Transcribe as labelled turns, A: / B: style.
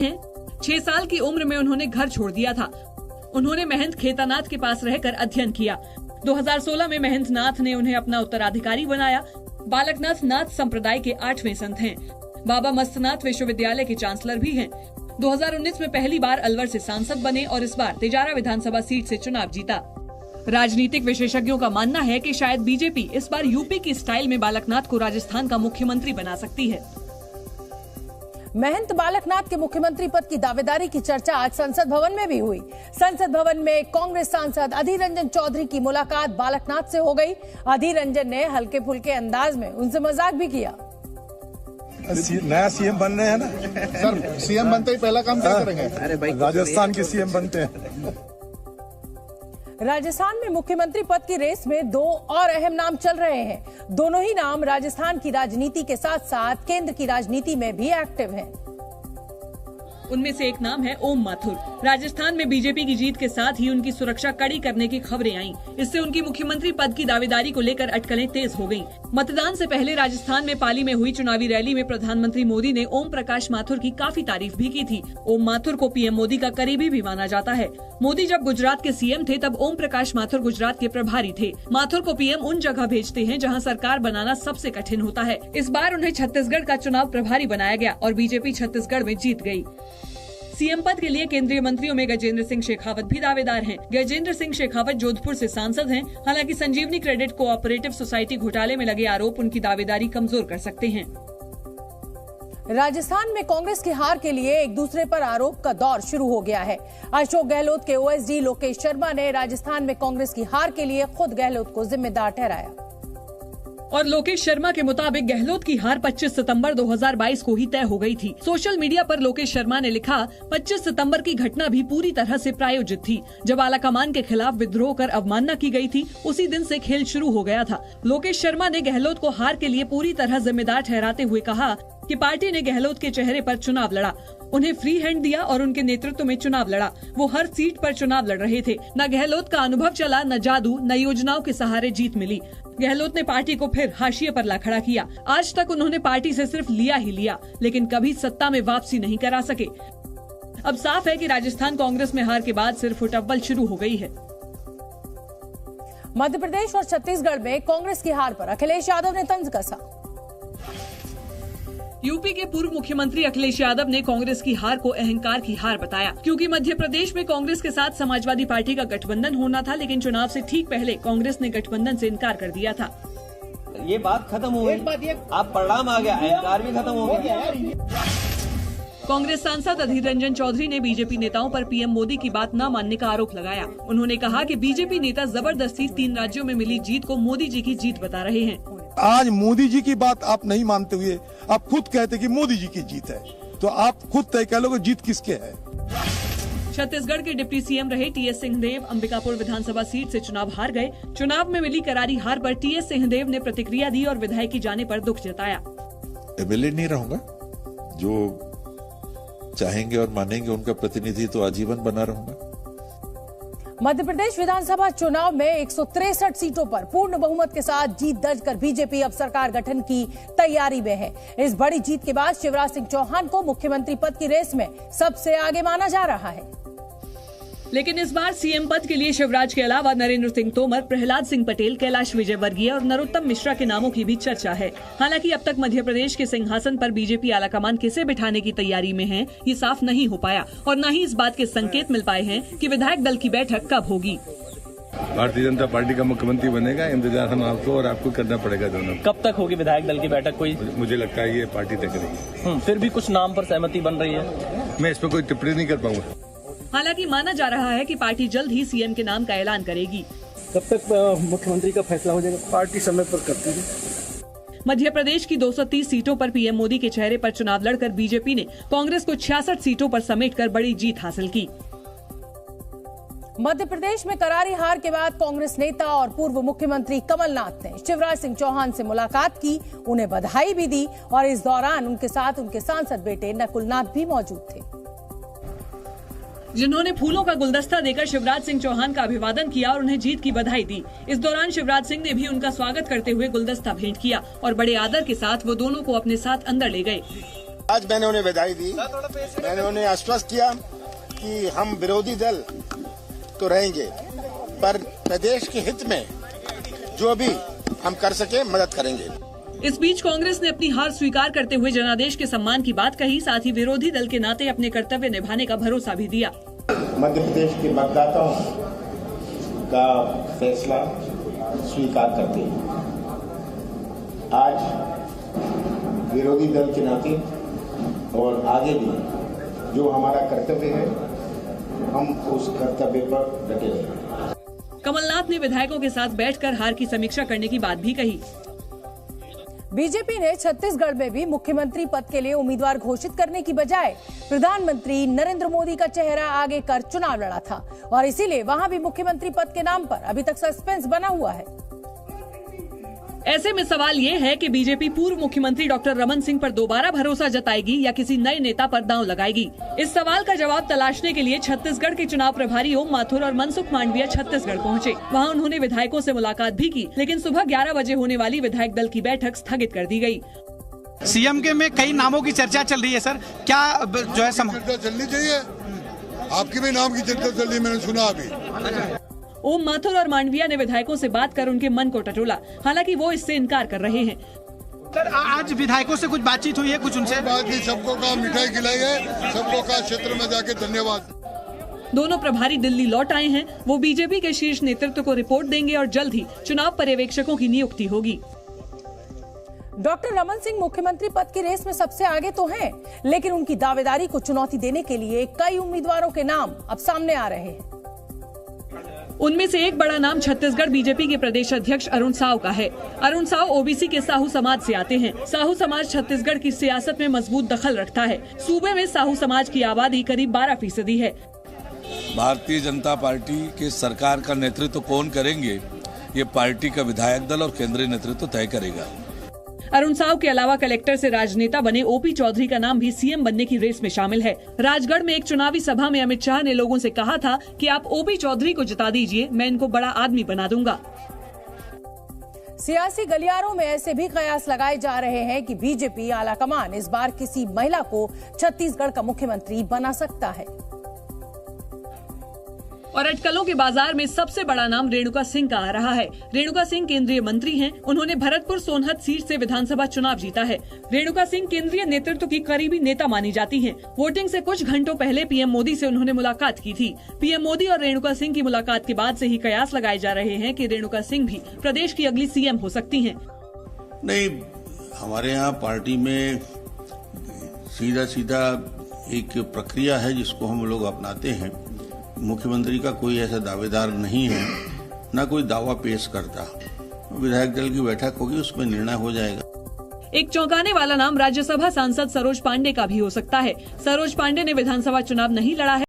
A: 6 साल की उम्र में उन्होंने घर छोड़ दिया था। उन्होंने महंत खेतानाथ के पास रहकर अध्ययन किया। 2016 में महंत नाथ ने उन्हें अपना उत्तराधिकारी बनाया। बालकनाथ नाथ संप्रदाय के 8वें संत हैं। बाबा मस्तनाथ विश्वविद्यालय के चांसलर भी हैं। 2019 में पहली बार अलवर से सांसद बने और इस बार तिजारा विधानसभा सीट से चुनाव जीता। राजनीतिक विशेषज्ञों का मानना है कि शायद बीजेपी इस बार यूपी की स्टाइल में बालकनाथ को राजस्थान का मुख्यमंत्री बना सकती है।
B: महंत बालकनाथ के मुख्यमंत्री पद की दावेदारी की चर्चा आज संसद भवन में भी हुई। संसद भवन में कांग्रेस सांसद अधीर रंजन चौधरी की मुलाकात बालकनाथ से हो गई। अधीर रंजन ने हल्के फुल्के अंदाज में उनसे मजाक भी किया।
C: नया सीएम बन रहे हैं ना
D: सर, सीएम बनते ही पहला काम क्या करेंगे?
C: अरे भाई, राजस्थान के सीएम बनते हैं।
B: राजस्थान में मुख्यमंत्री पद की रेस में 2 और अहम नाम चल रहे हैं। दोनों ही नाम राजस्थान की राजनीति के साथ साथ केंद्र की राजनीति में भी एक्टिव हैं।
A: उनमें से एक नाम है ओम माथुर। राजस्थान में बीजेपी की जीत के साथ ही उनकी सुरक्षा कड़ी करने की खबरें आईं। इससे उनकी मुख्यमंत्री पद की दावेदारी को लेकर अटकलें तेज हो गईं। मतदान से पहले राजस्थान में पाली में हुई चुनावी रैली में प्रधानमंत्री मोदी ने ओम प्रकाश माथुर की काफी तारीफ भी की थी। ओम माथुर को पीएम मोदी का करीबी भी माना जाता है। मोदी जब गुजरात के सीएम थे तब ओम प्रकाश माथुर गुजरात के प्रभारी थे। माथुर को पीएम उन जगह भेजते हैं जहां सरकार बनाना सबसे कठिन होता है। इस बार उन्हें छत्तीसगढ़ का चुनाव प्रभारी बनाया गया और बीजेपी छत्तीसगढ़ में जीत गई। सीएम पद के लिए केंद्रीय मंत्रियों में गजेंद्र सिंह शेखावत भी दावेदार हैं। गजेंद्र सिंह शेखावत जोधपुर से सांसद हैं। हालांकि संजीवनी क्रेडिट कोऑपरेटिव सोसाइटी घोटाले में लगे आरोप उनकी दावेदारी कमजोर कर सकते हैं।
B: राजस्थान में कांग्रेस की हार के लिए एक दूसरे पर आरोप का दौर शुरू हो गया है। अशोक गहलोत के ओएसडी लोकेश शर्मा ने राजस्थान में कांग्रेस की हार के लिए खुद गहलोत को जिम्मेदार ठहराया।
A: और लोकेश शर्मा के मुताबिक गहलोत की हार 25 सितंबर 2022 को ही तय हो गई थी। सोशल मीडिया पर लोकेश शर्मा ने लिखा, 25 सितंबर की घटना भी पूरी तरह से प्रायोजित थी। जब आलाकमान के खिलाफ विद्रोह कर अवमानना की गई थी, उसी दिन से खेल शुरू हो गया था। लोकेश शर्मा ने गहलोत को हार के लिए पूरी तरह जिम्मेदार ठहराते हुए कहा कि पार्टी ने गहलोत के चेहरे पर चुनाव लड़ा, उन्हें फ्री हैंड दिया और उनके नेतृत्व में चुनाव लड़ा। वो हर सीट पर चुनाव लड़ रहे थे। न गहलोत का अनुभव चला, न जादू, न योजनाओं के सहारे जीत मिली। गहलोत ने पार्टी को फिर हाशिए पर ला खड़ा किया। आज तक उन्होंने पार्टी से सिर्फ लिया ही लिया, लेकिन कभी सत्ता में वापसी नहीं करा सके। अब साफ है कि राजस्थान कांग्रेस में हार के बाद सिर्फ फुटअव्वल शुरू हो गई है।
B: मध्य प्रदेश और छत्तीसगढ़ में कांग्रेस की हार पर अखिलेश यादव ने तंज कसा।
A: यूपी के पूर्व मुख्यमंत्री अखिलेश यादव ने कांग्रेस की हार को अहंकार की हार बताया, क्योंकि मध्य प्रदेश में कांग्रेस के साथ समाजवादी पार्टी का गठबंधन होना था, लेकिन चुनाव से ठीक पहले कांग्रेस ने गठबंधन से इनकार कर दिया था।
E: ये बात खत्म हो गई, अब परिणाम आ गया, अहंकार भी खत्म हो गया।
A: कांग्रेस सांसद अधीर रंजन चौधरी ने बीजेपी नेताओं पर पीएम मोदी की बात न मानने का आरोप लगाया। उन्होंने कहा कि बीजेपी नेता जबरदस्ती 3 राज्यों में मिली जीत को मोदी जी की जीत बता रहे हैं।
C: आज मोदी जी की बात आप नहीं मानते हुए आप खुद कहते कि मोदी जी की जीत है, तो आप खुद तय कह लो कि जीत किसके है।
A: छत्तीसगढ़ के डिप्टी सीएम रहे टीएस सिंहदेव अंबिकापुर विधानसभा सीट से चुनाव हार गए। चुनाव में मिली करारी हार पर टीएस सिंहदेव ने प्रतिक्रिया दी और विधायकी जाने पर दुख जताया।
F: एमएलए नहीं रहूंगा, जो चाहेंगे और मानेंगे उनका प्रतिनिधि तो आजीवन बना रहूंगा।
B: मध्य प्रदेश विधानसभा चुनाव में 163 सीटों पर पूर्ण बहुमत के साथ जीत दर्ज कर बीजेपी अब सरकार गठन की तैयारी में है। इस बड़ी जीत के बाद शिवराज सिंह चौहान को मुख्यमंत्री पद की रेस में सबसे आगे माना जा रहा है।
A: लेकिन इस बार सीएम पद के लिए शिवराज के अलावा नरेंद्र सिंह तोमर, प्रहलाद सिंह पटेल, कैलाश विजयवर्गीय और नरोत्तम मिश्रा के नामों की भी चर्चा है। हालांकि अब तक मध्य प्रदेश के सिंहासन पर बीजेपी आलाकमान किसे बिठाने की तैयारी में है, ये साफ नहीं हो पाया और न ही इस बात के संकेत मिल पाए हैं कि विधायक दल की बैठक कब होगी।
G: भारतीय जनता पार्टी का मुख्यमंत्री बनेगा, इंतजार हम आपको और आपको करना पड़ेगा दोनों।
E: कब तक होगी विधायक दल की बैठक? कोई
G: मुझे लगता है ये पार्टी तय करेगी।
E: फिर भी कुछ नाम पर सहमति बन रही है।
G: मैं इस पर कोई टिप्पणी नहीं कर पाऊंगा।
A: हालांकि माना जा रहा है कि पार्टी जल्द ही सीएम के नाम का ऐलान करेगी।
H: कब तक मुख्यमंत्री का फैसला हो जाएगा? पार्टी समय पर करती है।
A: मध्य प्रदेश की 230 सीटों पर पीएम मोदी के चेहरे पर चुनाव लड़कर बीजेपी ने कांग्रेस को 66 सीटों पर समेटकर बड़ी जीत हासिल की।
B: मध्य प्रदेश में करारी हार के बाद कांग्रेस नेता और पूर्व मुख्यमंत्री कमलनाथ ने शिवराज सिंह चौहान से मुलाकात की, उन्हें बधाई भी दी और इस दौरान उनके साथ उनके सांसद बेटे नकुलनाथ भी मौजूद थे,
A: जिन्होंने फूलों का गुलदस्ता देकर शिवराज सिंह चौहान का अभिवादन किया और उन्हें जीत की बधाई दी। इस दौरान शिवराज सिंह ने भी उनका स्वागत करते हुए गुलदस्ता भेंट किया और बड़े आदर के साथ वो दोनों को अपने साथ अंदर ले गए।
I: आज मैंने उन्हें बधाई दी। मैंने उन्हें आश्वस्त किया कि हम विरोधी दल तो रहेंगे, पर प्रदेश के हित में जो भी हम कर सके मदद करेंगे।
A: इस बीच कांग्रेस ने अपनी हार स्वीकार करते हुए जनादेश के सम्मान की बात कही, साथ ही विरोधी दल के नाते अपने कर्तव्य निभाने का भरोसा भी दिया।
I: मध्य प्रदेश के मतदाताओं का फैसला स्वीकार करते हैं। आज विरोधी दल के नाते और आगे भी जो हमारा कर्तव्य है, हम उस कर्तव्य पर डटे रहेंगे।
A: कमलनाथ ने विधायकों के साथ बैठकर हार की समीक्षा करने की बात भी कही।
B: बीजेपी ने छत्तीसगढ़ में भी मुख्यमंत्री पद के लिए उम्मीदवार घोषित करने की बजाय प्रधानमंत्री नरेंद्र मोदी का चेहरा आगे कर चुनाव लड़ा था और इसीलिए वहां भी मुख्यमंत्री पद के नाम पर अभी तक सस्पेंस बना हुआ है।
A: ऐसे में सवाल ये है कि बीजेपी पूर्व मुख्यमंत्री डॉक्टर रमन सिंह पर दोबारा भरोसा जताएगी या किसी नए नेता पर दांव लगाएगी। इस सवाल का जवाब तलाशने के लिए छत्तीसगढ़ के चुनाव प्रभारी ओम माथुर और मनसुख मांडविया छत्तीसगढ़ पहुंचे। वहां उन्होंने विधायकों से मुलाकात भी की, लेकिन सुबह 11 बजे होने वाली विधायक दल की बैठक स्थगित कर दी गयी।
J: सीएम के में कई नामों की चर्चा चल रही है सर, क्या जो है
C: चर्चा चलनी चाहिए? आपके भी नाम की चर्चा चल रही है, मैंने सुना अभी।
A: ओम माथुर और मांडविया ने विधायकों से बात कर उनके मन को टटोला, हालांकि वो इससे इनकार कर रहे हैं।
J: सर आज विधायकों से कुछ बातचीत हुई है? कुछ उनसे
C: बात की, सबको कहा मिठाई खिलाई है, सबको कहा क्षेत्र में जाके धन्यवाद।
A: दोनों प्रभारी दिल्ली लौट आए हैं। वो बीजेपी के शीर्ष नेतृत्व को रिपोर्ट देंगे और जल्द ही चुनाव पर्यवेक्षकों की नियुक्ति होगी।
B: डॉक्टर रमन सिंह मुख्यमंत्री पद की रेस में सबसे आगे तो हैं, लेकिन उनकी दावेदारी को चुनौती देने के लिए कई उम्मीदवारों के नाम अब सामने आ रहे हैं।
A: उनमें से एक बड़ा नाम छत्तीसगढ़ बीजेपी के प्रदेश अध्यक्ष अरुण साव का है। अरुण साव ओबीसी के साहू समाज से आते हैं। साहू समाज छत्तीसगढ़ की सियासत में मजबूत दखल रखता है। सूबे में साहू समाज की आबादी करीब 12% है।
G: भारतीय जनता पार्टी के सरकार का नेतृत्व कौन करेंगे, ये पार्टी का विधायक दल और केंद्रीय नेतृत्व तय करेगा।
A: अरुण साव के अलावा कलेक्टर से राजनेता बने ओपी चौधरी का नाम भी सीएम बनने की रेस में शामिल है। राजगढ़ में एक चुनावी सभा में अमित शाह ने लोगों से कहा था कि आप ओपी चौधरी को जिता दीजिए, मैं इनको बड़ा आदमी बना दूंगा।
B: सियासी गलियारों में ऐसे भी कयास लगाए जा रहे हैं कि बीजेपी आलाकमान इस बार किसी महिला को छत्तीसगढ़ का मुख्यमंत्री बना सकता है।
A: और अटकलों के बाजार में सबसे बड़ा नाम रेणुका सिंह का आ रहा है। रेणुका सिंह केंद्रीय मंत्री हैं। उन्होंने भरतपुर सोनहत सीट से विधानसभा चुनाव जीता है। रेणुका सिंह केंद्रीय नेतृत्व की करीबी नेता मानी जाती हैं। वोटिंग से कुछ घंटों पहले पीएम मोदी से उन्होंने मुलाकात की थी। पीएम मोदी और रेणुका सिंह की मुलाकात के बाद से ही कयास लगाए जा रहे हैं कि रेणुका सिंह भी प्रदेश की अगली सीएम हो सकती हैं।
K: नहीं, हमारे यहाँ पार्टी में सीधा सीधा एक प्रक्रिया है जिसको हम लोग अपनाते हैं। मुख्यमंत्री का कोई ऐसा दावेदार नहीं है, न कोई दावा पेश करता। विधायक दल की बैठक होगी, उसमें निर्णय हो जाएगा।
A: एक चौंकाने वाला नाम राज्यसभा सांसद सरोज पांडे का भी हो सकता है। सरोज पांडे ने विधानसभा चुनाव नहीं लड़ा है।